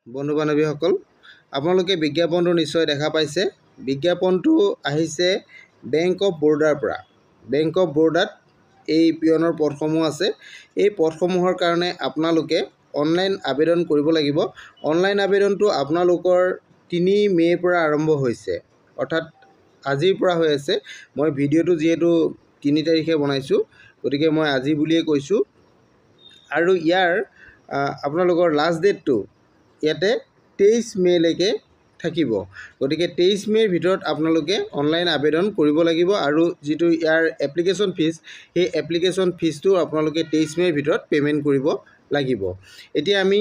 বন্ধু বান্ধৱীসকল, আপোনালোকে বিজ্ঞাপনটো নিশ্চয় দেখা পাইছে। বিজ্ঞাপনটো আহিছে বেংক অফ বৰোদাৰ পৰা। বেংক অফ বৰোদাত এই পিয়নৰ পদসমূহ আছে। এই পদসমূহৰ কাৰণে আপোনালোকে অনলাইন আবেদন কৰিব লাগিব। অনলাইন আবেদনটো আপোনালোকৰ 3 মে'ৰ পৰা আৰম্ভ হৈছে, অৰ্থাৎ আজিৰ পৰা হৈ আছে। মই ভিডিঅ'টো যিহেতু 3 তাৰিখে বনাইছোঁ, গতিকে মই আজি বুলিয়ে কৈছোঁ। আৰু ইয়াৰ আপোনালোকৰ লাষ্ট ডেটটো ইয়াতে 23 মে'লৈকে থাকিব। গতিকে 23 মে'ৰ ভিতৰত আপোনালোকে অনলাইন আবেদন কৰিব লাগিব। আৰু যিটো ইয়াৰ এপ্লিকেশ্যন ফিজ, সেই এপ্লিকেশ্যন ফিজটো আপোনালোকে 23 মে'ৰ ভিতৰত পে'মেণ্ট কৰিব লাগিব। এতিয়া আমি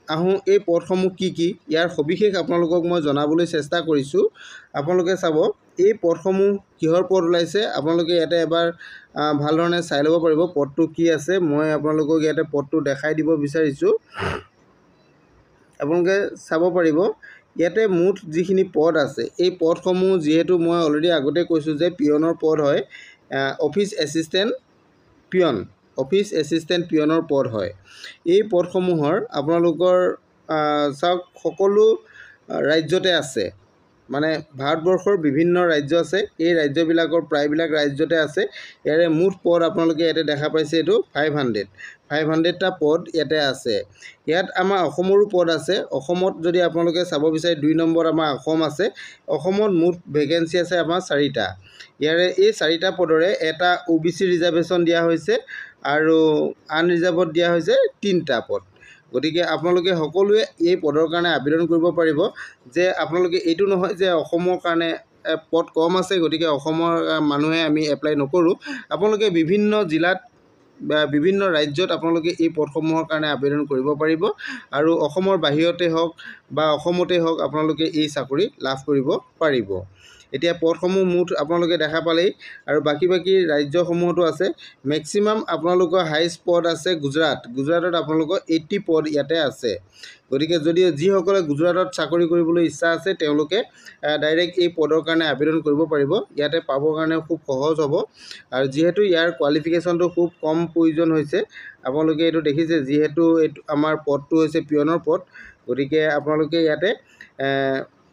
আহোঁ এই পদসমূহ কি কি, ইয়াৰ সবিশেষ আপোনালোকক মই জনাবলৈ চেষ্টা কৰিছোঁ। আপোনালোকে চাব এই পদসমূহ কিহৰ পদ ওলাইছে, আপোনালোকে ইয়াতে এবাৰ ভালধৰণে চাই ল'ব পাৰিব পদটো কি আছে। মই আপোনালোকক ইয়াতে পদটো দেখাই দিব বিচাৰিছোঁ। আপোনালোকে চাব পাৰিব ইয়াতে মুঠ যিখিনি পদ আছে, এই পদসমূহ যিহেতু মই অলৰেডি আগতে কৈছোঁ যে পিয়নৰ পদ হয়, অফিচ এছিষ্টেণ্ট পিয়ন, অফিচ এছিষ্টেণ্ট পিয়নৰ পদ হয়। এই পদসমূহৰ আপোনালোকৰ চাওক সকলো ৰাজ্যতে আছে, মানে ভাৰতবৰ্ষৰ বিভিন্ন ৰাজ্য আছে। এই ৰাজ্যবিলাকৰ প্ৰায়বিলাক ৰাজ্যতে আছে। ইয়াৰে মুঠ পদ আপোনালোকে ইয়াতে দেখা পাইছে, এইটো 500টা পদ ইয়াতে আছে। ইয়াত আমাৰ অসমৰো পদ আছে। অসমত যদি আপোনালোকে চাব বিচাৰে 2 নম্বৰত আমাৰ অসম আছে। অসমত মুঠ ভেকেঞ্চি আছে আমাৰ 4টা। ইয়াৰে এই 4টা পদৰে এটা OBC ৰিজাৰ্ভেশ্যন দিয়া হৈছে আৰু আনৰিজাৰ্ভত দিয়া হৈছে 3টা পদ। গতিকে আপোনালোকে সকলোৱে এই পদৰ কাৰণে আবেদন কৰিব পাৰিব। যে আপোনালোকে এইটো নহয় যে অসমৰ কাৰণে পদ কম আছে, গতিকে অসমৰ মানুহে আমি এপ্লাই নকৰোঁ। আপোনালোকে বিভিন্ন জিলাত বা বিভিন্ন ৰাজ্যত আপোনালোকে এই পদসমূহৰ কাৰণে আবেদন কৰিব পাৰিব। আৰু অসমৰ বাহিৰতে হওক বা অসমতে হওক আপোনালোকে এই চাকৰি লাভ কৰিব পাৰিব। এতিয়া পদসমূহ মুঠ আপোনালোকে দেখা পালেই, আৰু বাকী ৰাজ্যসমূহতো আছে। মেক্সিমাম আপোনালোকৰ হাইষ্ট পদ আছে গুজৰাটত আপোনালোকৰ 80 পদ ইয়াতে আছে। গতিকে যদি যিসকলে গুজৰাটত চাকৰি কৰিবলৈ ইচ্ছা আছে, তেওঁলোকে ডাইৰেক্ট এই পদৰ কাৰণে আবেদন কৰিব পাৰিব। ইয়াতে পাবৰ কাৰণে খুব সহজ হ'ব। আৰু যিহেতু ইয়াৰ কোৱালিফিকেশ্যনটো খুব কম প্ৰয়োজন হৈছে, আপোনালোকে এইটো দেখিছে, যিহেতু এইটো আমাৰ পদটো হৈছে পিয়নৰ পদ, গতিকে আপোনালোকে ইয়াতে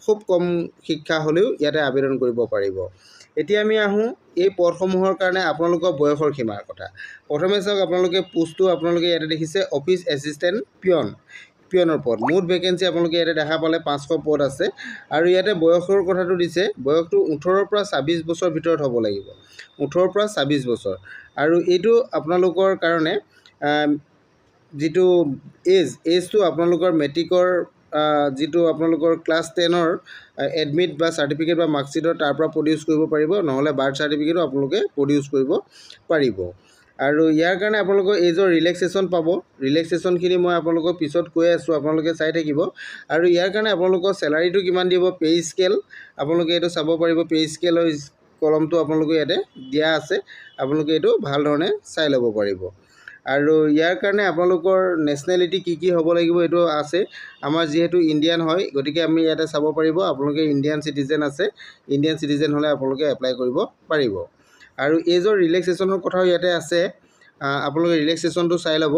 খুব কম শিক্ষা হ'লেও ইয়াতে আবেদন কৰিব পাৰিব। এতিয়া আমি আহোঁ এই পদসমূহৰ কাৰণে আপোনালোকৰ বয়সৰ সীমাৰ কথা। প্ৰথমে চাওক, আপোনালোকে পোষ্টটো আপোনালোকে ইয়াতে দেখিছে অফিচ এছিষ্টেণ্ট পিয়নৰ পদ। মুঠ ভেকেঞ্চি আপোনালোকে ইয়াতে দেখা পালে 500 পদ আছে। আৰু ইয়াতে বয়সৰ কথাটো দিছে, বয়সটো 18ৰ পৰা 26 বছৰ ভিতৰত হ'ব লাগিব। 18ৰ পৰা 26 বছৰ। আৰু এইটো আপোনালোকৰ কাৰণে যিটো এজটো আপোনালোকৰ মেট্ৰিকৰ যিটো আপোনালোকৰ ক্লাছ 10ৰ এডমিট বা চাৰ্টিফিকেট বা মাৰ্কশ্বিটৰ তাৰ পৰা প্ৰডিউচ কৰিব পাৰিব, নহ'লে বাৰ্থ চাৰ্টিফিকেটো আপোনালোকে প্ৰডিউচ কৰিব পাৰিব। আৰু ইয়াৰ কাৰণে আপোনালোকৰ এজৰ ৰিলেক্সেশ্যন পাব। ৰিলেক্সেশ্যনখিনি মই আপোনালোকক পিছত কৈ আছোঁ, আপোনালোকে চাই থাকিব। আৰু ইয়াৰ কাৰণে আপোনালোকৰ চেলাৰীটো কিমান দিব, পে স্কেল আপোনালোকে এইটো চাব পাৰিব। পে স্কেলৰ কলমটো আপোনালোকে ইয়াতে দিয়া আছে, আপোনালোকে এইটো ভাল ধৰণে চাই ল'ব পাৰিব। আৰু ইয়াৰ কাৰণে আপোনালোকৰ নেশ্যনেলিটি কি হ'ব লাগিব এইটো আছে। আমাৰ যিহেতু ইণ্ডিয়ান হয়, গতিকে আমি ইয়াতে চাব পাৰিব আপোনালোকে ইণ্ডিয়ান চিটিজেন আছে। ইণ্ডিয়ান চিটিজেন হ'লে আপোনালোকে এপ্লাই কৰিব পাৰিব। আৰু এজৰ ৰিলেক্সেশ্যনৰ কথাও ইয়াতে আছে, আপোনালোকে ৰিলেক্সেশ্যনটো চাই ল'ব।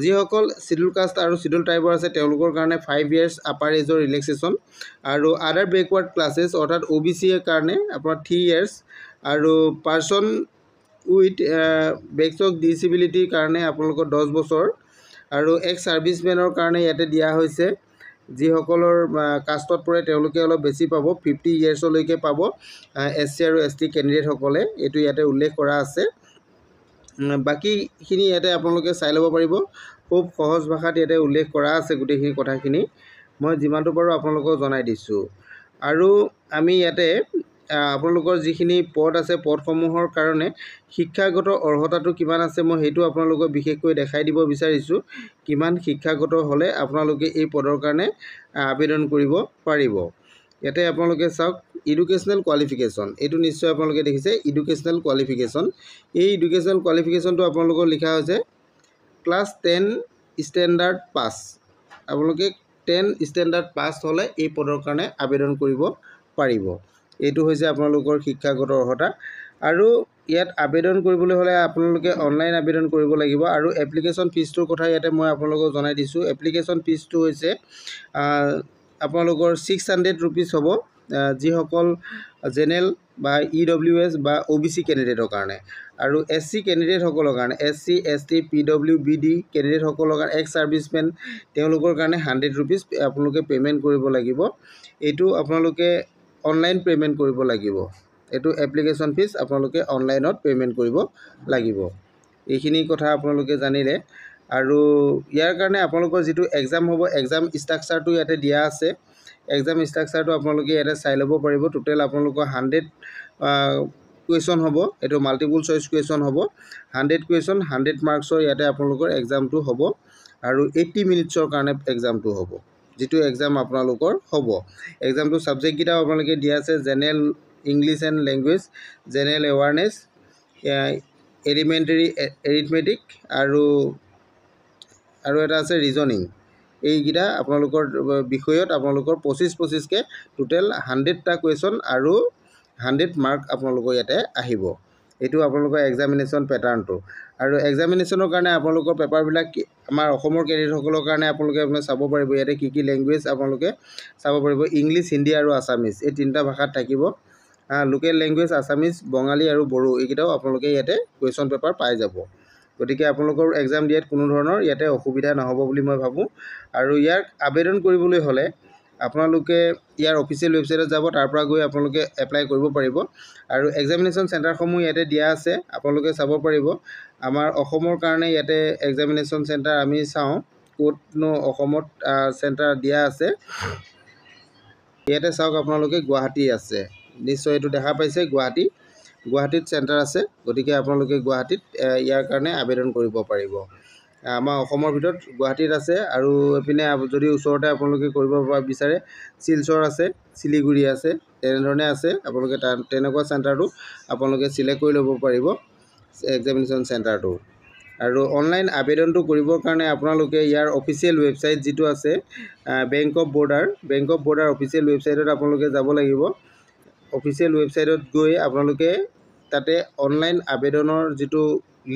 যিসকল চিডিউল কাষ্ট আৰু চিডিউল ট্ৰাইবৰ আছে, তেওঁলোকৰ কাৰণে 5 years আপাৰ এজৰ ৰিলেক্সেশ্যন। আৰু আদাৰ বেকৱাৰ্ড ক্লাছেছ অৰ্থাৎ OBCৰ কাৰণে আপোনাৰ 3 years। আৰু পাৰ্চন উইথ বেকছক ডিচেবিলিটিৰ কাৰণে আপোনালোকৰ 10 বছৰ। আৰু এক্স ছাৰ্ভিচমেনৰ কাৰণে ইয়াতে দিয়া হৈছে, যিসকলৰ কাষ্টত পৰে তেওঁলোকে অলপ বেছি পাব, 50 yearsলৈকে পাব SC আৰু ST কেণ্ডিডেটসকলে, এইটো ইয়াতে উল্লেখ কৰা আছে। বাকীখিনি ইয়াতে আপোনালোকে চাই ল'ব পাৰিব। খুব সহজ ভাষাত ইয়াতে উল্লেখ কৰা আছে গোটেইখিনি কথাখিনি, মই যিমানটো পাৰোঁ আপোনালোকক জনাই দিছোঁ। আৰু আমি ইয়াতে আপোনালোকৰ যিখিনি পদ আছে, পদসমূহৰ কাৰণে শিক্ষাগত অৰ্হতাটো কিমান আছে, মই সেইটো আপোনালোকক বিশেষকৈ দেখাই দিব বিচাৰিছোঁ। কিমান শিক্ষাগত হ'লে আপোনালোকে এই পদৰ কাৰণে আবেদন কৰিব পাৰিব। ইয়াতে আপোনালোকে চাওক, এডুকেশ্যনেল কোৱালিফিকেশ্যন, এইটো নিশ্চয় আপোনালোকে দেখিছে, এডুকেশ্যনেল কোৱালিফিকেশ্যন। এই এডুকেশ্যনেল কোৱালিফিকেশ্যনটো আপোনালোকৰ লিখা হৈছে ক্লাছ 10 ষ্টেণ্ডাৰ্ড পাছ। আপোনালোকে 10 ষ্টেণ্ডাৰ্ড পাছ হ'লে এই পদৰ কাৰণে আবেদন কৰিব পাৰিব। এইটো হৈছে আপোনালোকৰ শিক্ষাগত অৰ্হতা। আৰু ইয়াত আবেদন কৰিবলৈ হ'লে আপোনালোকে অনলাইন আবেদন কৰিব লাগিব আৰু এপ্লিকেশ্যন ফিজটোৰ কথা ইয়াতে মই আপোনালোকক জনাই দিছোঁ। এপ্লিকেশ্যন ফিজটো হৈছে আপোনালোকৰ 600 ৰুপিজ হ'ব, যিসকল জেনেৰেল বা EWS বা OBC কেণ্ডিডেটৰ কাৰণে, আৰু SC কেণ্ডিডেটসকলৰ কাৰণে SC ST PWBD কেণ্ডিডেটসকলৰ কাৰণে এক্স ছাৰ্ভিচমেন তেওঁলোকৰ কাৰণে 100 ৰুপিজ আপোনালোকে পে'মেণ্ট কৰিব লাগিব। এইটো আপোনালোকে অনলাইন পে'মেণ্ট কৰিব লাগিব। এইটো এপ্লিকেশ্যন ফিজ আপোনালোকে অনলাইনত পে'মেণ্ট কৰিব লাগিব। এইখিনি কথা আপোনালোকে জানিলে। আৰু ইয়াৰ কাৰণে আপোনালোকৰ যিটো এক্সাম হ'ব, এক্সাম ষ্ট্ৰাকচাৰটো ইয়াতে দিয়া আছে। এক্সাম ষ্ট্ৰাকচাৰটো আপোনালোকে ইয়াতে চাই ল'ব পাৰিব। টোটেল আপোনালোকৰ 100 কুৱেশ্যন হ'ব। এইটো মাল্টিপুল চইচ কুৱেশ্যন হ'ব। 100 কুৱেশ্যন 100 মাৰ্কছৰ ইয়াতে আপোনালোকৰ এক্সামটো হ'ব আৰু 80 মিনিটছৰ কাৰণে এক্সামটো হ'ব। যিটো এক্সাম আপোনালোকৰ হ'ব, এক্সামটো ছাবজেক্টকেইটাও আপোনালোকে দিয়া আছে। General English and language, general awareness, elementary arithmetic আৰু এটা আছে ৰিজনিং। এইকেইটা আপোনালোকৰ বিষয়ত আপোনালোকৰ 25-25কৈ টোটেল 100টা কুৱেশ্যন আৰু 100 মাৰ্ক আপোনালোকৰ ইয়াতে আহিব। এইটো আপোনালোকৰ এক্সামিনেশ্যন পেটাৰ্ণটো। আৰু এক্সামিনেশ্যনৰ কাৰণে আপোনালোকৰ পেপাৰবিলাক আমাৰ অসমৰ কেণ্ডিডেটসকলৰ কাৰণে আপোনালোকে চাব পাৰিব। ইয়াতে কি লেংগুৱেজ আপোনালোকে চাব পাৰিব। ইংলিছ, হিন্দী আৰু আছামিজ এই 3টা ভাষাত থাকিব। লোকেল লেংগুৱেজ আছামিজ, বঙালী আৰু বড়ো এইকেইটাও আপোনালোকে ইয়াতে কুৱেশ্যন পেপাৰ পাই যাব। গতিকে আপোনালোকৰ এক্সাম দিয়াত কোনো ধৰণৰ ইয়াতে অসুবিধা নহ'ব বুলি মই ভাবোঁ। আৰু ইয়াক আবেদন কৰিবলৈ হ'লে আপোনালোকে ইয়াৰ অফিচিয়েল ৱেবছাইটত যাব, তাৰ পৰা গৈ আপোনালোকে এপ্লাই কৰিব পাৰিব। আৰু এক্সামিনেশ্যন চেণ্টাৰসমূহ ইয়াতে দিয়া আছে, আপোনালোকে চাব পাৰিব। আমাৰ অসমৰ কাৰণে ইয়াতে এক্সামিনেশ্যন চেণ্টাৰ আমি চাওঁ ক'তনো অসমত চেণ্টাৰ দিয়া আছে। ইয়াতে চাওক আপোনালোকে গুৱাহাটী আছে, নিশ্চয় এইটো দেখা পাইছে গুৱাহাটীত চেণ্টাৰ আছে। গতিকে আপোনালোকে গুৱাহাটীত ইয়াৰ কাৰণে আবেদন কৰিব পাৰিব। আমাৰ অসমৰ ভিতৰত গুৱাহাটীত আছে। আৰু এইপিনে যদি ওচৰতে আপোনালোকে কৰিব বিচাৰে শিলচৰ আছে, শিলিগুৰি আছে, তেনেধৰণে আছে। আপোনালোকে তেনেকুৱা চেণ্টাৰটো আপোনালোকে চিলেক্ট কৰি ল'ব পাৰিব এক্সামিনেশ্যন চেণ্টাৰটো। আৰু অনলাইন আবেদনটো কৰিবৰ কাৰণে আপোনালোকে ইয়াৰ অফিচিয়েল ৱেবছাইট যিটো আছে বেংক অফ বৰোদাৰ অফিচিয়েল ৱেবছাইটত আপোনালোকে যাব লাগিব। অফিচিয়েল ৱেবছাইটত গৈ আপোনালোকে তাতে অনলাইন আবেদনৰ যিটো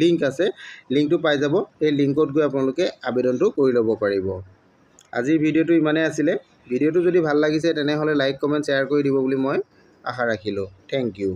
লিংক আছে, লিংকটো পাই যাব। এই লিংকত গৈ আপোনালোকে আবেদনটো কৰি ল'ব পাৰিব। আজিৰ ভিডিঅ'টো ইমানেই আছিলে। ভিডিঅ'টো যদি ভাল লাগিছে তেনেহ'লে লাইক, কমেণ্ট, শ্বেয়াৰ কৰি দিব বুলি মই আশা ৰাখিলোঁ। Thank U.